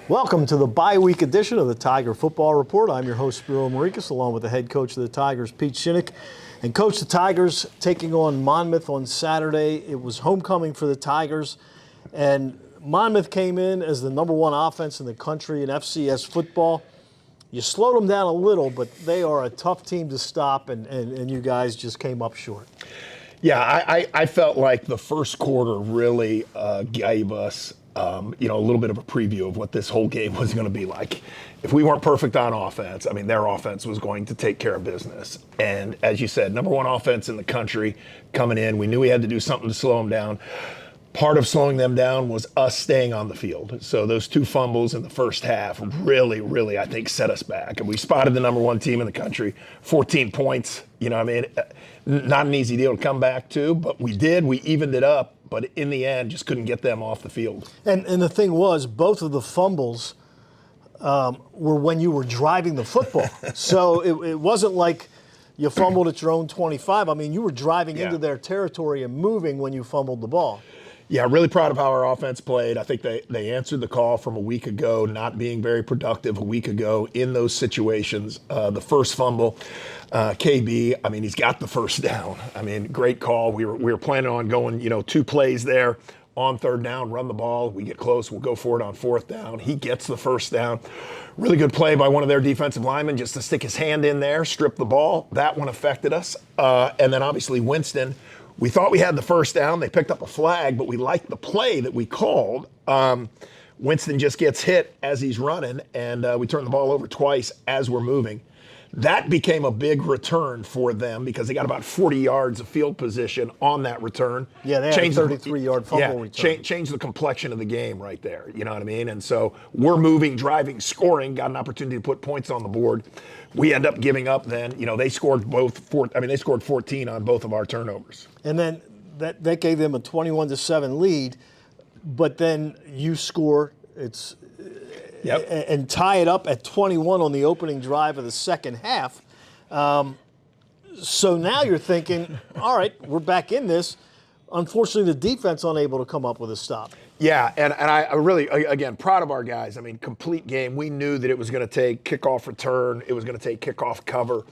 Welcome to the bye-week edition of the Tiger Football Report. I'm your host, Spiro Marikis, along with the head coach of the Tigers, Pete Shinnick. And coach, the Tigers taking on Monmouth on Saturday. It was homecoming for the Tigers, and Monmouth came in as the number one offense in the country in FCS football. You slowed them down a little, but they are a tough team to stop, and you guys just came up short. Yeah, I felt like the first quarter really gave us a little bit of a preview of what this whole game was going to be like. If we weren't perfect on offense, I mean, their offense was going to take care of business. And as you said, number one offense in the country coming in. We knew we had to do something to slow them down. Part of slowing them down was us staying on the field. So those two fumbles in the first half really, I think, set us back. And we spotted the number one team in the country, 14 points. You know what I mean? Not an easy deal to come back to, but we did. We evened it up. But in the end, just couldn't get them off the field. And the thing was, both of the fumbles were when you were driving the football. So it wasn't like you fumbled at your own 25. I mean, you were driving into their territory and moving when you fumbled the ball. Yeah, really proud of how our offense played. I think they answered the call from a week ago, not being very productive a week ago in those situations. The first fumble, KB, I mean, he's got the first down. I mean, great call. We were planning on going, two plays there on third down, run the ball. We get close, we'll go for it on fourth down. He gets the first down. Really good play by one of their defensive linemen just to stick his hand in there, strip the ball. That one affected us. And then obviously Winston, we thought we had the first down. They picked up a flag, but we liked the play that we called. Winston just gets hit as he's running, and we turn the ball over twice as we're moving. That became a big return for them because they got about 40 yards of field position on that return. Yeah, they had a 33-yard fumble return. Changed the complexion of the game right there. You know what I mean? And so we're moving, driving, scoring, got an opportunity to put points on the board. We end up giving up then. They scored they scored 14 on both of our turnovers. And then that gave them a 21-7 lead, but then you score and tie it up at 21 on the opening drive of the second half. So now you're thinking, all right, we're back in this. Unfortunately, the defense unable to come up with a stop. Yeah, and I really, again, proud of our guys. I mean, complete game. We knew that it was going to take kickoff return. It was going to take kickoff cover.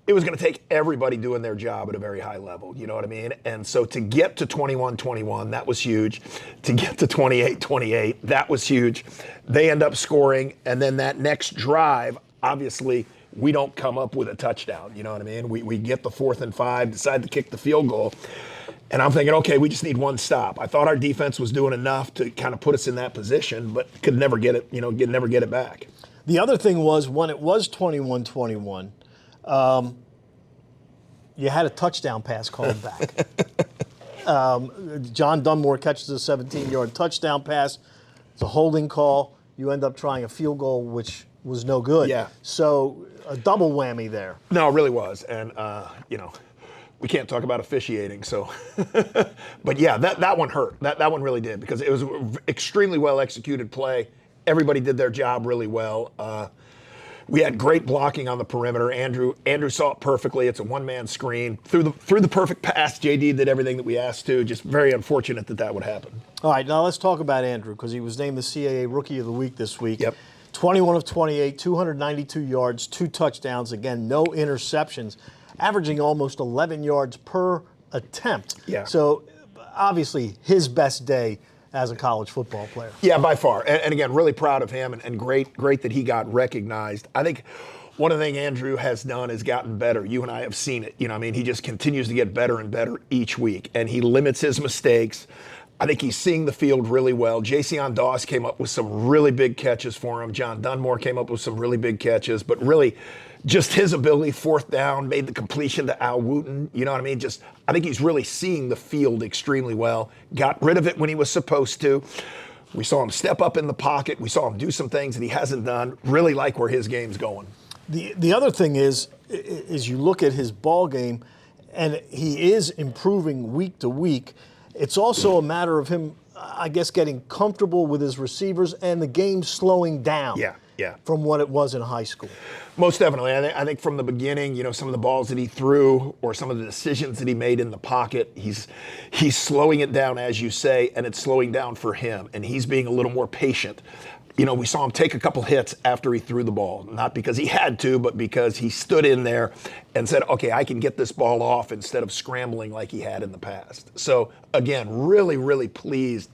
It was going to take everybody doing their job at a very high level. You know what I mean? And so to get to 21-21, that was huge. To get to 28-28, that was huge. They end up scoring, and then that next drive, obviously, we don't come up with a touchdown. You know what I mean? We get the 4th and 5, decide to kick the field goal. And I'm thinking, okay, we just need one stop. I thought our defense was doing enough to kind of put us in that position, but could never get it, never get it back. The other thing was when it was 21-21, you had a touchdown pass called back. John Dunmore catches a 17-yard touchdown pass. It's a holding call. You end up trying a field goal, which was no good. Yeah. So a double whammy there. No, it really was. And, we can't talk about officiating, so. But yeah, that one hurt. That one really did because it was an extremely well executed play. Everybody did their job really well. We had great blocking on the perimeter. Andrew saw it perfectly. It's a one-man screen. Through the perfect pass, JD did everything that we asked to. Just very unfortunate that would happen. All right, now let's talk about Andrew because he was named the CAA Rookie of the Week this week. Yep. 21 of 28, 292 yards, 2 touchdowns. Again, no interceptions, averaging almost 11 yards per attempt. Yeah. So obviously his best day as a college football player. Yeah, by far. And again, really proud of him and great that he got recognized. I think one of the things Andrew has done is gotten better. You and I have seen it. He just continues to get better and better each week, and he limits his mistakes. I think he's seeing the field really well. Jason Doss came up with some really big catches for him. John Dunmore came up with some really big catches, but really just his ability, 4th down, made the completion to Al Wooten. You know what I mean? I think he's really seeing the field extremely well. Got rid of it when he was supposed to. We saw him step up in the pocket. We saw him do some things that he hasn't done. Really like where his game's going. The other thing is you look at his ball game, and he is improving week to week. It's also a matter of him, I guess, getting comfortable with his receivers and the game slowing down. Yeah. From what it was in high school. Most definitely. I think from the beginning, some of the balls that he threw or some of the decisions that he made in the pocket, he's slowing it down, as you say, and it's slowing down for him, and he's being a little more patient. we saw him take a couple hits after he threw the ball, not because he had to, but because he stood in there and said, okay, I can get this ball off instead of scrambling like he had in the past. So again, really, really pleased.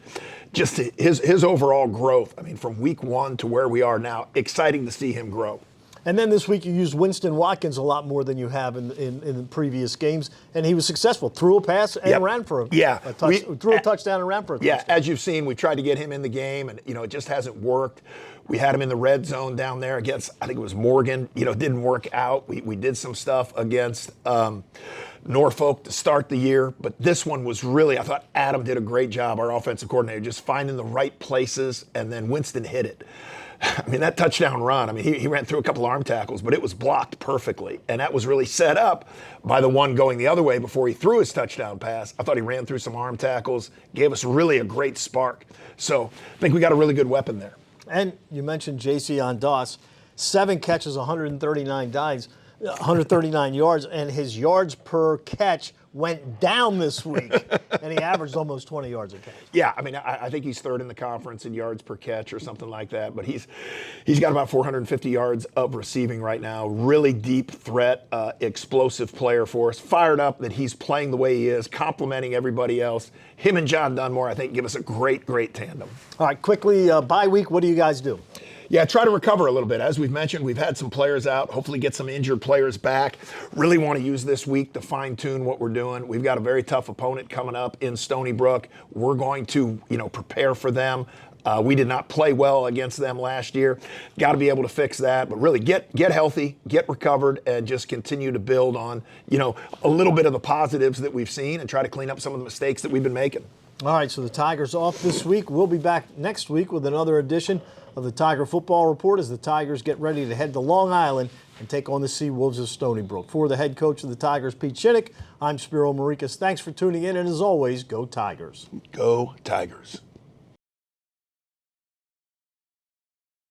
Just his overall growth. I mean, from week 1 to where we are now, exciting to see him grow. And then this week you used Winston Watkins a lot more than you have in the previous games, and he was successful. Threw a pass and ran for threw a touchdown and ran for a touchdown. Yeah, as you've seen, we tried to get him in the game, and it just hasn't worked. We had him in the red zone down there against, I think it was Morgan. It didn't work out. We did some stuff against Norfolk to start the year, but this one was really, I thought Adam did a great job, our offensive coordinator, just finding the right places, and then Winston hit it. I mean, that touchdown run, he ran through a couple arm tackles, but it was blocked perfectly. And that was really set up by the one going the other way before he threw his touchdown pass. I thought he ran through some arm tackles, gave us really a great spark. So I think we got a really good weapon there. And you mentioned J.C. on Doss, 7 catches, 139 yards, and his yards per catch went down this week, and he averaged almost 20 yards a catch. Yeah, I think he's third in the conference in yards per catch or something like that, but he's got about 450 yards of receiving right now. Really deep threat, explosive player for us. Fired up that he's playing the way he is, complimenting everybody else. Him and John Dunmore, I think, give us a great, great tandem. All right, quickly, bye week, what do you guys do? Yeah, try to recover a little bit. As we've mentioned, we've had some players out, hopefully get some injured players back. Really want to use this week to fine-tune what we're doing. We've got a very tough opponent coming up in Stony Brook. We're going to, prepare for them. We did not play well against them last year. Got to be able to fix that, but really get healthy, get recovered, and just continue to build on, a little bit of the positives that we've seen and try to clean up some of the mistakes that we've been making. All right, so the Tigers off this week. We'll be back next week with another edition of the Tiger Football Report as the Tigers get ready to head to Long Island and take on the Sea Wolves of Stony Brook. For the head coach of the Tigers, Pete Shinnick, I'm Spiro Marikas. Thanks for tuning in, and as always, go Tigers. Go Tigers.